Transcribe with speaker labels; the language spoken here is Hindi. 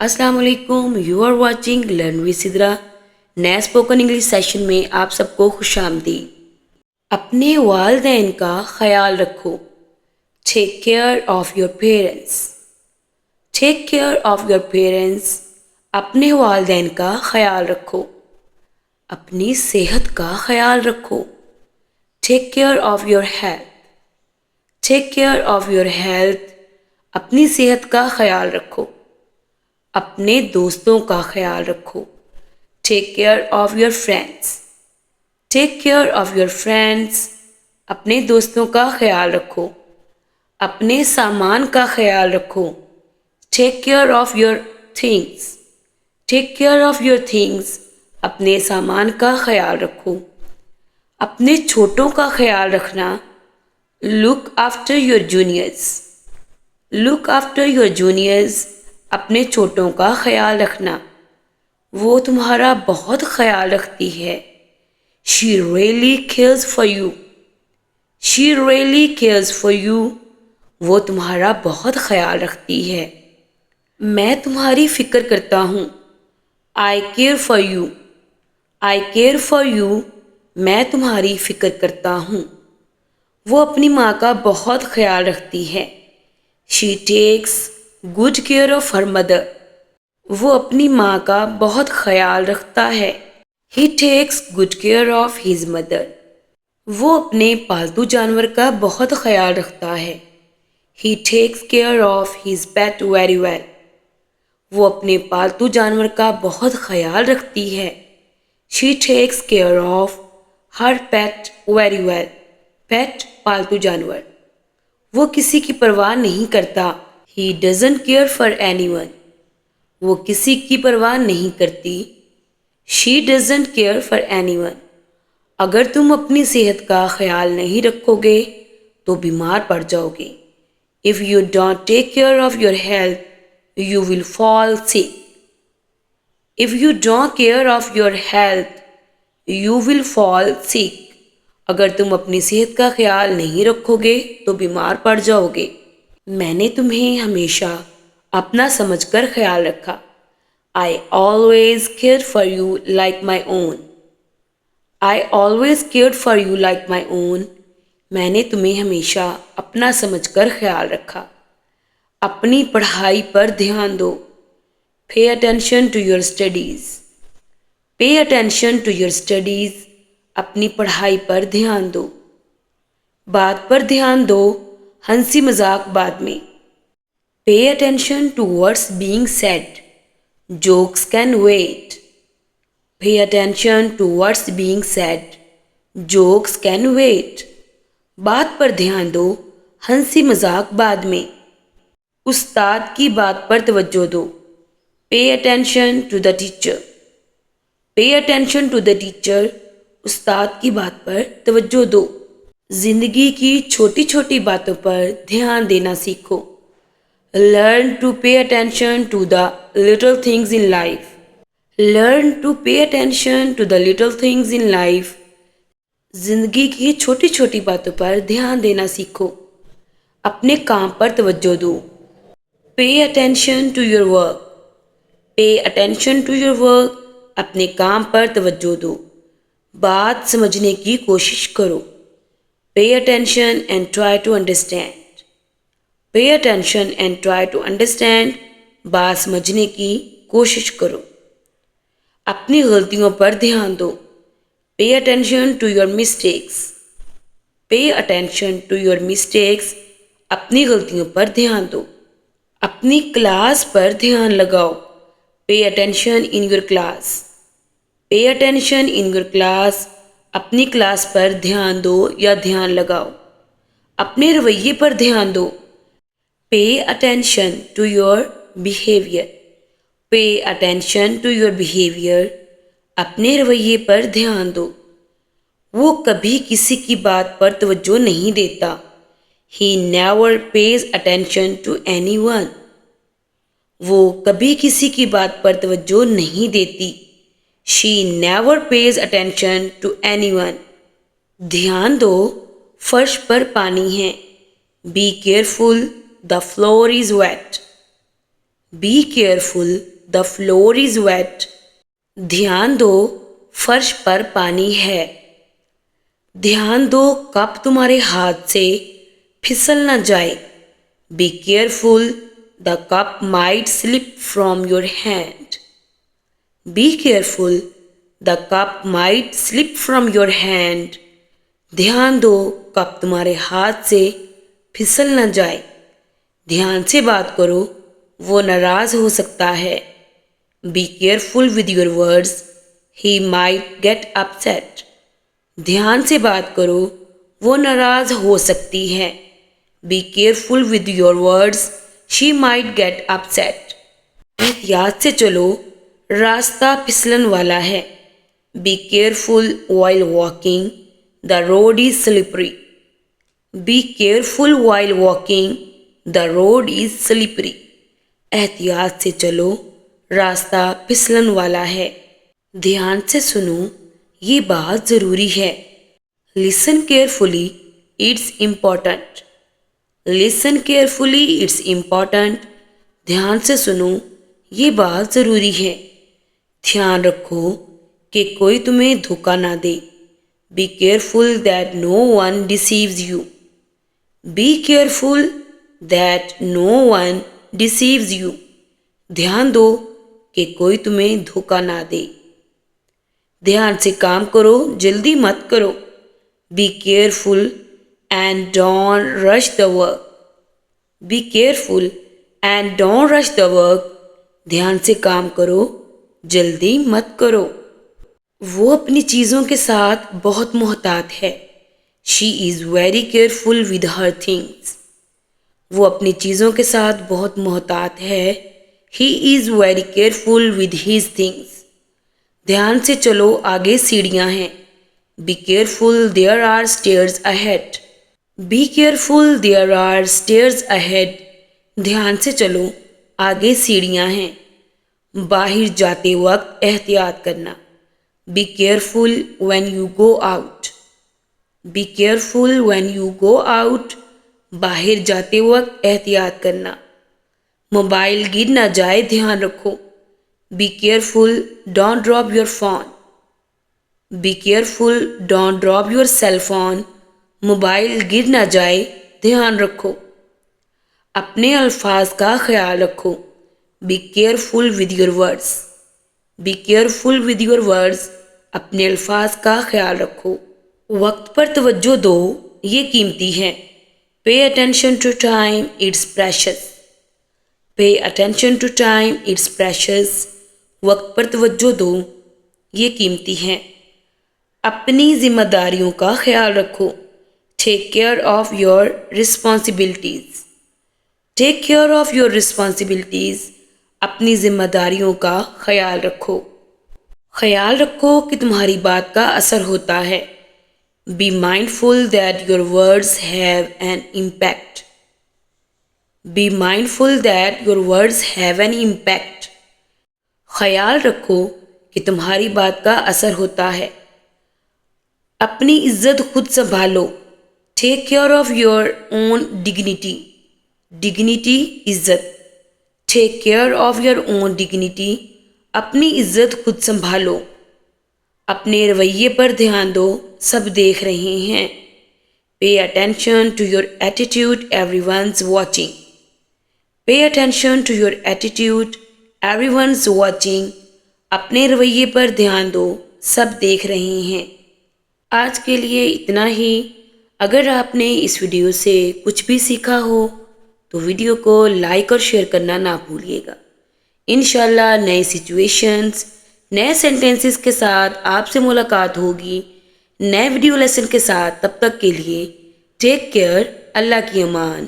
Speaker 1: अस्सलाम वालेकुम। You are watching learn with Sidra. नए स्पोकन इंग्लिश सेशन में आप सबको खुशामदीद। अपने वालिदैन का ख्याल रखो। Take care of your parents. Take care of your parents. अपने वालिदैन का ख्याल रखो। अपनी सेहत का ख्याल रखो। Take care of your health. Take care of your health. अपनी सेहत का ख्याल रखो। अपने दोस्तों का ख्याल रखो। Take care of your friends. Take care of your friends. अपने दोस्तों का ख्याल रखो। अपने सामान का ख्याल रखो। Take care of your things. Take care of your things. अपने सामान का ख्याल रखो। अपने छोटों का ख्याल रखना। Look after your juniors. Look after your juniors. अपने छोटों का ख्याल रखना। वो तुम्हारा बहुत ख्याल रखती है। She really cares for you. She really cares for you. वो तुम्हारा बहुत ख्याल रखती है। मैं तुम्हारी फिक्र करता हूँ। I care for you. I care for you. मैं तुम्हारी फिक्र करता हूँ। वो अपनी माँ का बहुत ख्याल रखती है। She takes good care of her mother. वो अपनी माँ का बहुत ख्याल रखता है। He takes good care of his mother. वो अपने पालतू जानवर का बहुत ख्याल रखता है। He takes care of his pet very well. वो अपने पालतू जानवर का बहुत ख्याल रखती है। She takes care of her pet very well. Pet पालतू जानवर। वो किसी की परवाह नहीं करता। He doesn't care for anyone. वो किसी की परवाह नहीं करती। She doesn't care for anyone. अगर तुम अपनी सेहत का ख्याल नहीं रखोगे तो बीमार पड़ जाओगे। If you don't take care of your health, you will fall sick. If you don't care of your health, you will fall sick. अगर तुम अपनी सेहत का ख्याल नहीं रखोगे तो बीमार पड़ जाओगे। मैंने तुम्हें हमेशा अपना समझकर ख्याल रखा। I always cared for you like my own. I always cared for you like my own. मैंने तुम्हें हमेशा अपना समझकर ख्याल रखा। अपनी पढ़ाई पर ध्यान दो। Pay attention to your studies. Pay attention to your studies. अपनी पढ़ाई पर ध्यान दो। बात पर ध्यान दो, हंसी मजाक बाद में। Pay attention to what's being said. Jokes can wait. Pay attention to what's being said. Jokes can wait. बात पर ध्यान दो, हंसी मजाक बाद में। उस्ताद की बात पर तवज्जो दो। Pay attention to the teacher. Pay attention to the teacher. उस्ताद की बात पर तवज्जो दो। जिंदगी की छोटी छोटी बातों पर ध्यान देना सीखो। Learn to pay attention to the little things in life. Learn to pay attention to the little things in life. जिंदगी की छोटी छोटी बातों पर ध्यान देना सीखो। अपने काम पर तवज्जो दो। Pay attention to your work. Pay attention to your work. अपने काम पर तवज्जो दो। बात समझने की कोशिश करो। Pay attention and try to understand. Pay attention and try to understand. बात समझने की कोशिश करो। अपनी गलतियों पर ध्यान दो। Pay attention to your mistakes. Pay attention to your mistakes. अपनी गलतियों पर ध्यान दो। अपनी क्लास पर ध्यान लगाओ। Pay attention in your class. Pay attention in your class. अपनी क्लास पर ध्यान दो या ध्यान लगाओ। अपने रवैये पर ध्यान दो। Pay attention to your behavior. Pay attention to your behavior. अपने रवैये पर ध्यान दो। वो कभी किसी की बात पर तवज्जो नहीं देता। He never pays attention to anyone. वो कभी किसी की बात पर तवज्जो नहीं देती। She never pays attention to anyone. ध्यान दो, फर्श पर पानी है। Be careful, the floor is wet. Be careful the floor is wet. ध्यान दो फर्श पर पानी है। ध्यान दो कप तुम्हारे हाथ से फिसल न जाए। B careful the cup might slip from your hand. B careful the cup might slip from your hand. ध्यान दो कप तुम्हारे हाथ से फिसल न जाए। ध्यान से बात करो, वो नाराज हो सकता है। Be careful with your words, he might get upset. ध्यान से बात करो, वो नाराज हो सकती है। Be careful with your words, she might get upset. एहतियात से चलो, रास्ता फिसलन वाला है। Be careful while walking, the road is slippery. Be careful while walking, the road is slippery. एहतियात से चलो, रास्ता फिसलन वाला है। ध्यान से सुनो, ये बात ज़रूरी है। Listen carefully, it's important. Listen carefully, it's important. ध्यान से सुनो, ये बात ज़रूरी है। ध्यान रखो कि कोई तुम्हें धोखा ना दे। Be careful that no one deceives you. Be careful that no one deceives you. ध्यान दो कि कोई तुम्हें धोखा ना दे। ध्यान से काम करो, जल्दी मत करो। Be careful and don't rush the work. Be careful and don't rush the work. ध्यान से काम करो, जल्दी मत करो। वो अपनी चीज़ों के साथ बहुत मोहतात है। She is very careful with her things. वो अपनी चीज़ों के साथ बहुत मोहतात है। He is very careful with his things. ध्यान से चलो, आगे सीढ़ियाँ हैं। Be careful, there are stairs ahead. Be careful, there are stairs ahead. ध्यान से चलो, आगे सीढ़ियाँ हैं। बाहर जाते वक्त एहतियात करना। Be careful when you go out. Be careful when you go out. बाहर जाते वक्त एहतियात करना। मोबाइल गिर ना जाए, ध्यान रखो। Be careful, don't drop your phone. Be careful, don't drop your cell phone. Mobile गिर ना जाए, ध्यान रखो। अपने अल्फाज का ख्याल रखो। Be careful with your words. Be careful with your words. अपने अल्फाज का ख्याल रखो। वक्त पर तवज्जो दो, ये कीमती है। Pay attention to time, it's precious. Pay attention to time, it's precious. वक्त पर तवज्जो दो, ये कीमती है। अपनी जिम्मेदारियों का ख्याल रखो। Take care of your responsibilities. Take care of your responsibilities. अपनी जिम्मेदारियों का ख्याल रखो। ख्याल रखो कि तुम्हारी बात का असर होता है। Be mindful that your words have an impact. Be mindful that your words have an impact. ख्याल रखो कि तुम्हारी बात का असर होता है। अपनी इज्जत खुद संभालो। Take care of your own dignity. Dignity, इज्जत। Take care of your own dignity. अपनी इज्जत खुद संभालो। अपने रवैये पर ध्यान दो, सब देख रहे हैं। Pay attention to your attitude, everyone's watching. Pay attention to your attitude, everyone's watching. अपने रवैये पर ध्यान दो, सब देख रहे हैं। आज के लिए इतना ही। अगर आपने इस वीडियो से कुछ भी सीखा हो तो वीडियो को लाइक और शेयर करना ना भूलिएगा। इंशाल्लाह नए सिचुएशंस, नए सेंटेंसेस के साथ आपसे मुलाकात होगी नए वीडियो लेसन के साथ। तब तक के लिए टेक केयर, अल्लाह की अमान।